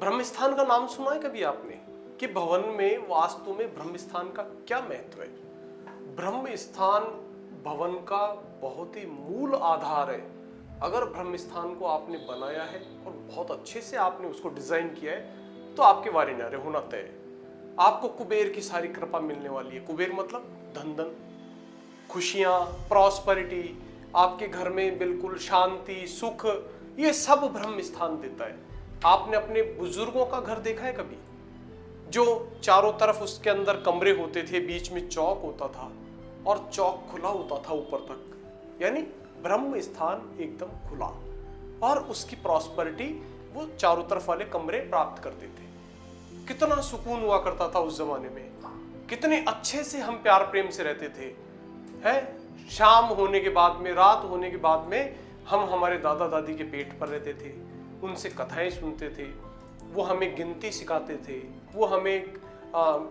ब्रह्म स्थान का नाम सुना है कभी आपने कि भवन में वास्तु में ब्रह्म स्थान का क्या महत्व है? ब्रह्म स्थान भवन का बहुत ही मूल आधार है। अगर ब्रह्म स्थान को आपने बनाया है और बहुत अच्छे से आपने उसको डिजाइन किया है तो आपके वारे न्यारे होना तय है। आपको कुबेर की सारी कृपा मिलने वाली है। कुबेर मतलब धन धन, खुशियां, प्रॉस्पेरिटी, आपके घर में बिल्कुल शांति, सुख, ये सब ब्रह्म स्थान देता है। आपने अपने बुजुर्गों का घर देखा है कभी? जो चारों तरफ उसके अंदर कमरे होते थे, बीच में चौक होता था और चौक खुला होता था ऊपर तक, यानी ब्रह्म स्थान एकदम खुला, और उसकी प्रॉस्पेरिटी वो चारों तरफ वाले कमरे प्राप्त करते थे। कितना सुकून हुआ करता था उस जमाने में, कितने अच्छे से हम प्यार प्रेम से रहते थे। है शाम होने के बाद में, रात होने के बाद में हम हमारे दादा दादी के पेट पर रहते थे, उनसे कथाएं सुनते थे, वो हमें गिनती सिखाते थे, वो हमें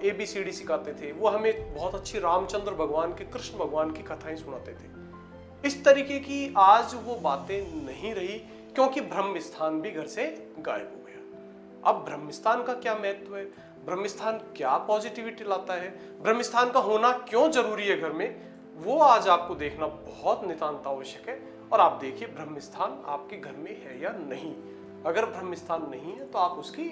ABCD सिखाते थे, वो हमें बहुत अच्छी रामचंद्र भगवान के, कृष्ण भगवान की कथाएं सुनाते थे। इस तरीके की आज वो बातें नहीं रही क्योंकि ब्रह्म स्थान भी घर से गायब हो गया। अब ब्रह्म स्थान का क्या महत्व है, ब्रह्म स्थान क्या पॉजिटिविटी लाता है, ब्रह्म स्थान का होना क्यों जरूरी है घर में, वो आज आपको देखना बहुत नितांत आवश्यक है। और आप देखिए ब्रह्म स्थान आपके घर में है या नहीं। अगर ब्रह्म स्थान नहीं है तो आप उसकी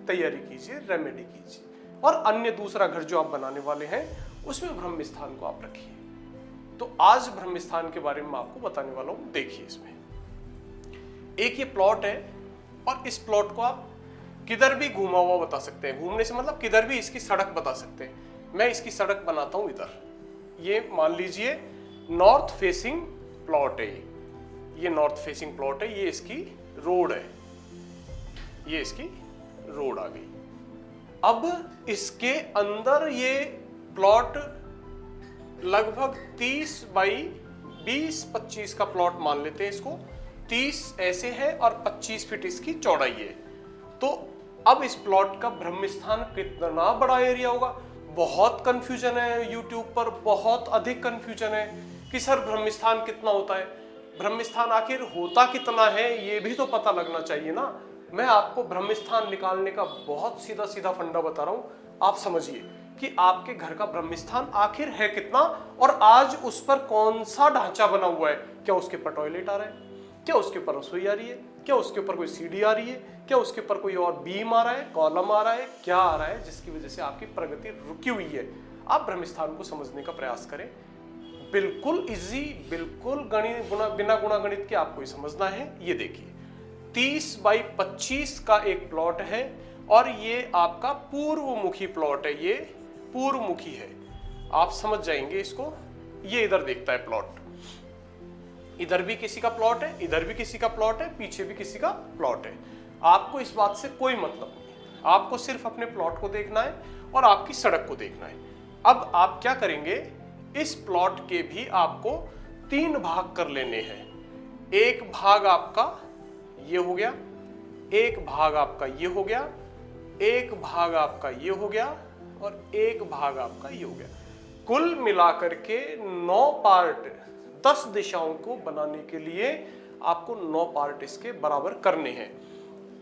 तैयारी कीजिए, रेमेडी कीजिए, और अन्य दूसरा घर जो आप बनाने वाले हैं उसमें ब्रह्म स्थान को आप रखिए। तो आज ब्रह्म स्थान के बारे में मैं आपको बताने वाला हूं। देखिए, इसमें एक ये प्लॉट है और इस प्लॉट को आप किधर भी घूमा हुआ बता सकते हैं। घूमने से मतलब किधर भी इसकी सड़क बता सकते हैं। मैं इसकी सड़क बनाता हूं इधर। ये मान लीजिए नॉर्थ फेसिंग प्लॉट है, ये नॉर्थ फेसिंग प्लॉट है, ये इसकी रोड है, ये इसकी रोड आ गई। अब इसके अंदर ये प्लॉट लगभग 30 बाई 20-25 का प्लॉट मान लेते हैं इसको। 30 ऐसे है और 25 फीट इसकी चौड़ाई है। तो अब इस प्लॉट का ब्रह्म स्थान कितना बड़ा एरिया होगा? बहुत कंफ्यूजन है यूट्यूब पर, बहुत अधिक कंफ्यूजन है कि सर ब्रह्म स्थान कितना होता है, ब्रह्म स्थान आखिर होता कितना है, ये भी तो पता लगना चाहिए ना। मैं आपको ब्रह्म स्थान निकालने का बहुत सीधा सीधा फंडा बता रहा हूं। आप समझिए कि आपके घर का ब्रह्म स्थान आखिर है कितना, और आज उस पर कौन सा ढांचा बना हुआ है। क्या उसके ऊपर टॉयलेट आ रहा है, क्या उसके ऊपर रसोई आ रही है, क्या उसके ऊपर कोई सीढ़ी आ रही है, क्या उसके ऊपर कोई और बीम आ रहा है, कॉलम आ रहा है, क्या आ रहा है जिसकी वजह से आपकी प्रगति रुकी हुई है। आप ब्रह्म स्थान को समझने का प्रयास करें। बिल्कुल इजी, बिल्कुल गणित बिना गुणा गणित के आपको समझना है। ये देखिए 30 बाई 25 का एक प्लॉट है और ये आपका पूर्वमुखी प्लॉट है, ये पूर्वमुखी है। आप समझ जाएंगे इसको। ये इधर देखता है प्लॉट, इधर भी किसी का प्लॉट है, इधर भी किसी का प्लॉट है, पीछे भी किसी का प्लॉट है। आपको इस बात से कोई मतलब नहीं, आपको सिर्फ अपने प्लॉट को देखना है और आपकी सड़क को देखना है। अब आप क्या करेंगे, इस प्लॉट के भी आपको 3 भाग कर लेने हैं। एक भाग आपका ये हो गया, एक भाग आपका ये हो गया, एक भाग आपका ये हो गया और एक भाग आपका ये हो गया। कुल मिलाकर के 9 पार्ट, 10 दिशाओं को बनाने के लिए आपको 9 पार्ट इसके बराबर करने हैं।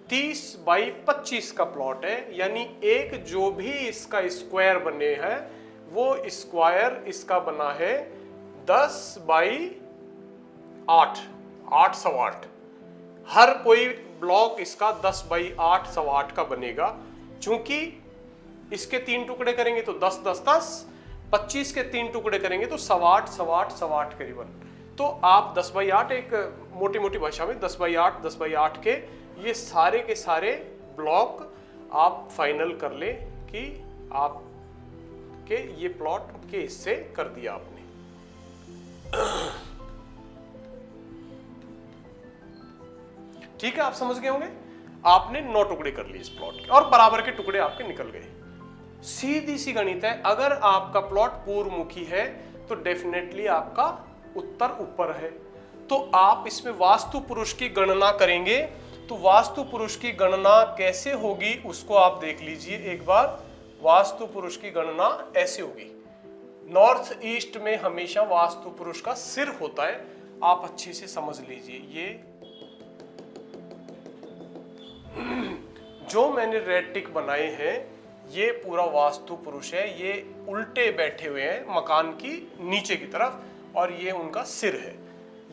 30 बाई 25 का प्लॉट है, यानी एक जो भी इसका स्क्वायर बने हैं वो स्क्वायर इसका बना है 10 बाई 8, 8 सवा 8। हर कोई ब्लॉक इसका 10 बाई 8 सवा 8 का बनेगा। चूंकि इसके 3 टुकड़े करेंगे तो 10 10 10, 25 के 3 टुकड़े करेंगे तो सवा 8 सवा 8 सवा 8 करीबन। तो आप 10 बाई 8, एक मोटी मोटी भाषा में 10 बाई 8 10 बाई 8 के ये सारे के सारे ब्लॉक आप फाइनल कर ले कि आप के ये प्लॉट के हिस्से कर दिया आपने। ठीक है, आप समझ गए होंगे। आपने 9 टुकड़े कर लिए इस प्लॉट के और बराबर के टुकड़े आपके निकल गए। सीधी सी गणित है। अगर आपका प्लॉट पूर्वमुखी है तो डेफिनेटली आपका उत्तर ऊपर है। तो आप इसमें वास्तु पुरुष की गणना करेंगे तो वास्तु पुरुष की गणना कैसे होगी उसको आप देख लीजिए एक बार। वास्तु पुरुष की गणना ऐसे होगी। नॉर्थ ईस्ट में हमेशा वास्तु पुरुष का सिर होता है। आप अच्छे से समझ लीजिए। ये जो मैंने रेड टिक बनाए हैं ये पूरा वास्तु पुरुष है, ये उल्टे बैठे हुए हैं मकान की नीचे की तरफ और ये उनका सिर है।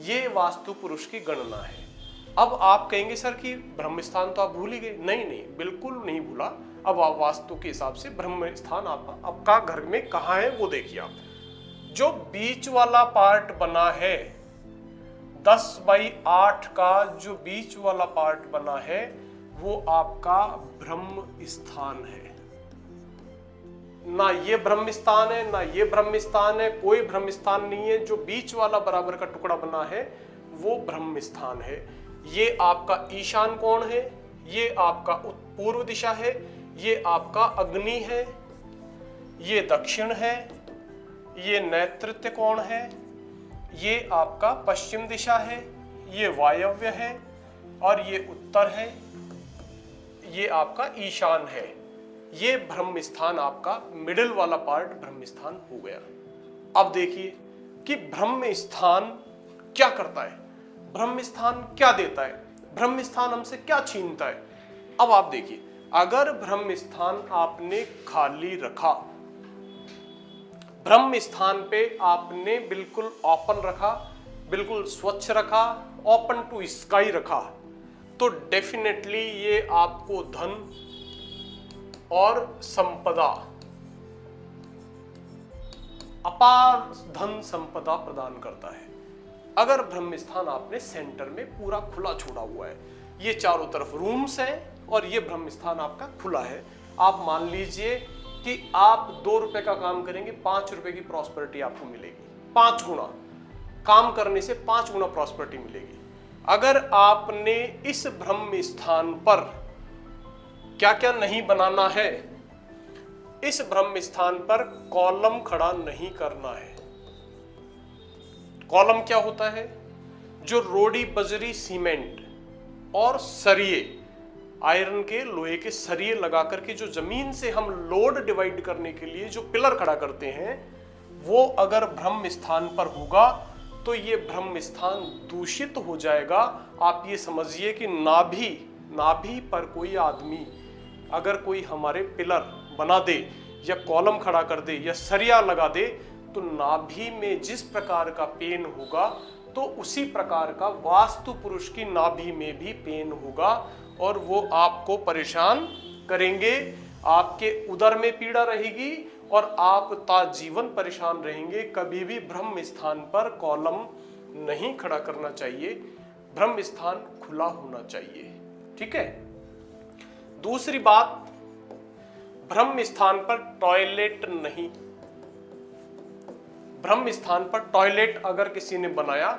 ये वास्तु पुरुष की गणना है। अब आप कहेंगे सर कि ब्रह्म स्थान तो आप भूल ही गए। नहीं नहीं, बिल्कुल नहीं भूला। अब आप वास्तु के हिसाब से ब्रह्म स्थान आपका घर में कहाँ है वो देखिए आप। जो बीच वाला पार्ट बना है 10/8 का, जो बीच वाला पार्ट बना है वो आपका ब्रह्म स्थान है। ना ये ब्रह्म स्थान है ना ये ब्रह्म स्थान है, कोई ब्रह्म स्थान नहीं है। जो बीच वाला बराबर का टुकड़ा बना है वो ब्रह्म स्थान है। ये आपका ईशान कोण है, ये आपका पूर्व दिशा है, ये आपका अग्नि है, ये दक्षिण है, ये नैऋत्य कोण है, ये आपका पश्चिम दिशा है, ये वायव्य है और ये उत्तर है, ये आपका ईशान है। ये ब्रह्म स्थान आपका मिडिल वाला पार्ट ब्रह्म स्थान हो गया। अब देखिए कि ब्रह्म स्थान क्या करता है, ब्रह्म स्थान क्या देता है, ब्रह्म स्थान हमसे क्या छीनता है। अब आप देखिए, अगर ब्रह्म स्थान आपने खाली रखा, ब्रह्म स्थान पे आपने बिल्कुल ओपन रखा, बिल्कुल स्वच्छ रखा, ओपन टू स्काई रखा, तो डेफिनेटली ये आपको धन और संपदा, अपार धन संपदा प्रदान करता है। अगर ब्रह्म स्थान आपने सेंटर में पूरा खुला छोड़ा हुआ है, ये चारों तरफ रूम्स हैं और ये ब्रह्म स्थान आपका खुला है। आप मान लीजिए कि आप 2 रुपए का काम करेंगे, 5 रुपए की प्रॉस्पेरिटी आपको मिलेगी। 5 गुना काम करने से 5 गुना प्रॉस्पेरिटी मिलेगी। अगर आपने इस ब्रह्म स्थान पर क्या क्या नहीं बनाना है, इस ब्रह्म स्थान पर कॉलम खड़ा नहीं करना है। कॉलम क्या होता है? जो रोड़ी बजरी सीमेंट और सरिये, आयरन के लोहे के सरिये लगा करके जो जमीन से हम लोड डिवाइड करने के लिए जो पिलर खड़ा करते हैं, वो अगर ब्रह्म स्थान पर होगा तो ये ब्रह्म स्थान दूषित हो जाएगा। आप ये समझिए कि नाभि पर कोई आदमी अगर कोई हमारे पिलर बना दे या कॉलम खड़ा कर दे या सरिया लगा दे, तो नाभि में जिस प्रकार का पेन होगा तो उसी प्रकार का वास्तु पुरुष की नाभि में भी पेन होगा और वो आपको परेशान करेंगे। आपके उदर में पीड़ा रहेगी और आप ताजीवन परेशान रहेंगे। कभी भी ब्रह्म स्थान पर कॉलम नहीं खड़ा करना चाहिए, ब्रह्म स्थान खुला होना चाहिए। ठीक है। दूसरी बात, ब्रह्म स्थान पर टॉयलेट नहीं। ब्रह्म स्थान पर टॉयलेट अगर किसी ने बनाया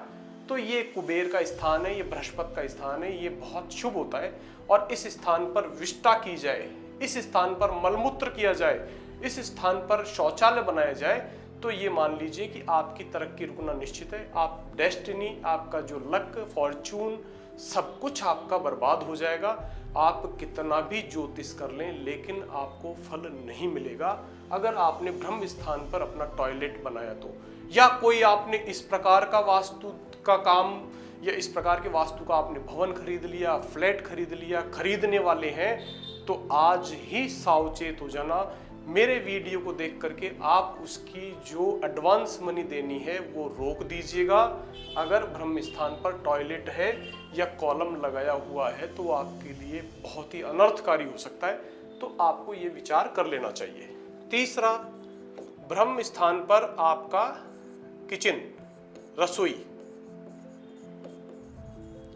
तो ये कुबेर का स्थान है, ये बृहस्पति का स्थान है, ये बहुत शुभ होता है। और इस स्थान पर विष्टा की जाए, इस स्थान पर मलमूत्र किया जाए, इस स्थान पर शौचालय बनाया जाए, तो ये मान लीजिए कि आपकी तरक्की रुकना निश्चित है। आप डेस्टिनी, आपका जो लक, फॉर्चून, सब कुछ आपका बर्बाद हो जाएगा। आप कितना भी ज्योतिष कर लें लेकिन आपको फल नहीं मिलेगा अगर आपने ब्रह्म स्थान पर अपना टॉयलेट बनाया तो। या कोई आपने इस प्रकार का वास्तु का काम या इस प्रकार के वास्तु का आपने भवन खरीद लिया, फ्लैट खरीद लिया, खरीदने वाले हैं, तो आज ही सावचेत हो जाना। मेरे वीडियो को देख करके आप उसकी जो एडवांस मनी देनी है वो रोक दीजिएगा। अगर ब्रह्म स्थान पर टॉयलेट है या कॉलम लगाया हुआ है तो आपके लिए बहुत ही अनर्थकारी हो सकता है, तो आपको ये विचार कर लेना चाहिए। तीसरा, ब्रह्म स्थान पर आपका किचन, रसोई,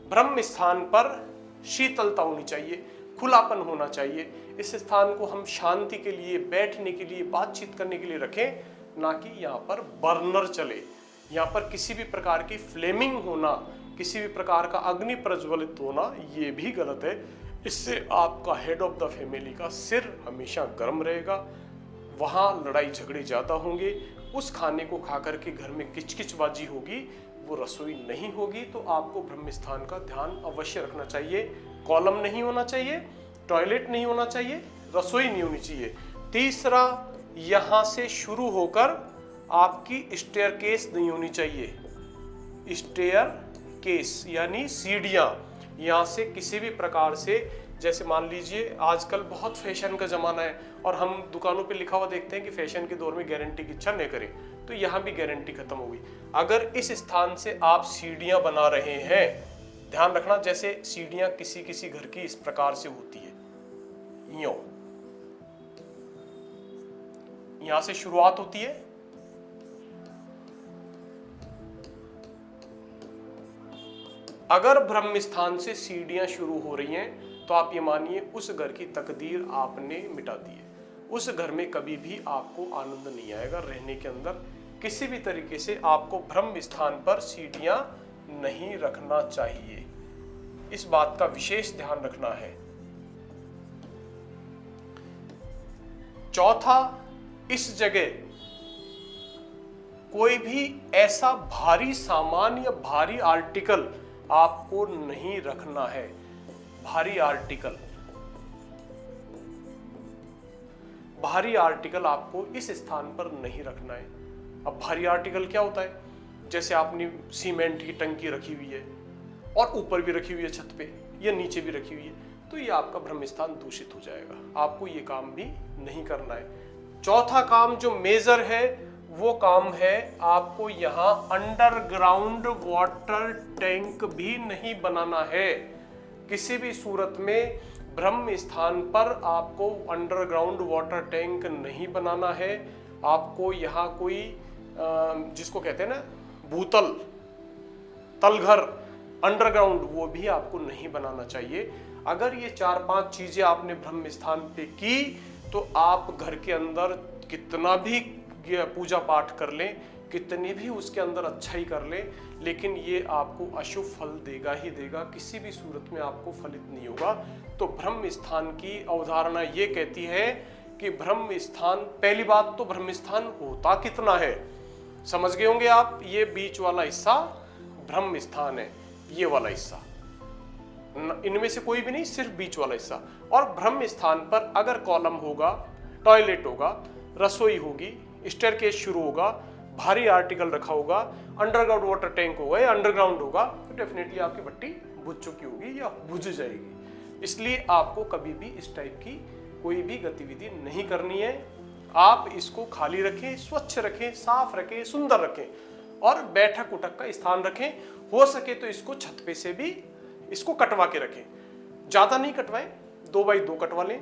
ब्रह्म स्थान पर शीतलता होनी चाहिए, खुलापन होना चाहिए। इस स्थान को हम शांति के लिए, बैठने के लिए, बातचीत करने के लिए रखें, ना कि यहाँ पर बर्नर चले, यहाँ पर किसी भी प्रकार की फ्लेमिंग होना, किसी भी प्रकार का अग्नि प्रज्वलित होना, ये भी गलत है। इससे आपका हेड ऑफ द फैमिली का सिर हमेशा गर्म रहेगा, वहाँ लड़ाई झगड़े ज़्यादा होंगे, उस खाने को खा करके घर में किचकिचबाजी होगी, वो रसोई नहीं होगी। तो आपको ब्रह्म स्थान का ध्यान अवश्य रखना चाहिए। कॉलम नहीं होना चाहिए, टॉयलेट नहीं होना चाहिए, रसोई नहीं होनी चाहिए। तीसरा, यहाँ से शुरू होकर आपकी स्टेयर केस नहीं होनी चाहिए। स्टेयर केस यानी सीढ़ियाँ, यहाँ से किसी भी प्रकार से जैसे मान लीजिए आजकल बहुत फैशन का ज़माना है और हम दुकानों पे लिखा हुआ देखते हैं कि फैशन के दौर में गारंटी की इच्छा न करें, तो यहाँ भी गारंटी खत्म हो गई। अगर इस स्थान से आप सीढ़ियाँ बना रहे हैं, ध्यान रखना, जैसे सीढ़ियाँ किसी किसी घर की इस प्रकार से होती है, यूं यहाँ से शुरुआत होती है, अगर ब्रह्म स्थान से सीढ़ियां शुरू हो रही हैं तो आप ये मानिए उस घर की तकदीर आपने मिटा दी है। उस घर में कभी भी आपको आनंद नहीं आएगा रहने के अंदर। किसी भी तरीके से आपको ब्रह्म स्थान पर सीढ़ियां नहीं रखना चाहिए, इस बात का विशेष ध्यान रखना है। चौथा, इस जगह कोई भी ऐसा भारी सामान या भारी आर्टिकल आपको नहीं रखना है। भारी आर्टिकल आपको इस स्थान पर नहीं रखना है। अब भारी आर्टिकल क्या होता है? जैसे आपने सीमेंट की टंकी रखी हुई है और ऊपर भी रखी हुई है छत पे या नीचे भी रखी हुई है, तो ये आपका ब्रह्म स्थान दूषित हो जाएगा। आपको ये काम भी नहीं करना है। चौथा काम जो मेजर है वो काम है, आपको यहाँ अंडरग्राउंड वाटर टैंक भी नहीं बनाना है। किसी भी सूरत में ब्रह्म स्थान पर आपको अंडरग्राउंड वाटर टैंक नहीं बनाना है। आपको यहाँ कोई जिसको कहते हैं ना भूतल, तलघर, अंडरग्राउंड, वो भी आपको नहीं बनाना चाहिए। अगर ये 4-5 चीजें आपने ब्रह्म स्थान पे की तो आप घर के अंदर कितना भी पूजा पाठ कर लें, कितनी भी उसके अंदर अच्छाई कर लें, लेकिन ये आपको अशुभ फल देगा ही देगा, किसी भी सूरत में आपको फलित नहीं होगा। तो ब्रह्म स्थान की अवधारणा ये कहती है कि ब्रह्म स्थान, पहली बात तो ब्रह्म स्थान होता कितना है समझ गए होंगे आप। ये बीच वाला हिस्सा ब्रह्म स्थान है, ये वाला हिस्सा, इनमें से कोई भी नहीं, सिर्फ बीच वाला हिस्सा। और ब्रह्म स्थान पर अगर कॉलम होगा, टॉयलेट होगा, रसोई होगी, स्टेयरकेस शुरू होगा, भारी आर्टिकल रखा होगा, अंडरग्राउंड वाटर टैंक होगा या अंडरग्राउंड होगा, तो डेफिनेटली आपकी भट्टी बुझ चुकी होगी या बुझ जाएगी। इसलिए आपको कभी भी इस टाइप की कोई भी गतिविधि नहीं करनी है। आप इसको खाली रखें, स्वच्छ रखें, साफ रखें, सुंदर रखें और बैठक उठक का स्थान रखें। हो सके तो इसको छत पे से भी इसको कटवा के रखें। ज्यादा नहीं कटवाएं, 2x2 कटवा लें,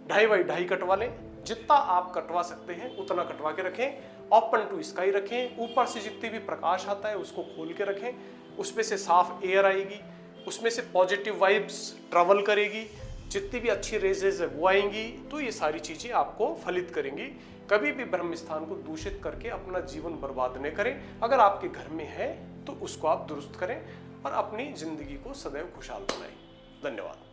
2.5x2 कटवा लें, जितना आप कटवा सकते हैं उतना कटवा के रखें। ओपन टू स्काई रखें, ऊपर से जितनी भी प्रकाश आता है उसको खोल के रखें, उसमें से साफ एयर आएगी, उसमें से पॉजिटिव वाइब्स ट्रेवल करेगी, जितनी भी अच्छी रेजेज है वो आएंगी, तो ये सारी चीजें आपको फलित करेंगी। कभी भी ब्रह्म स्थान को दूषित करके अपना जीवन बर्बाद न करें। अगर आपके घर में है तो उसको आप दुरुस्त करें और अपनी जिंदगी को सदैव खुशहाल बनाएं। धन्यवाद।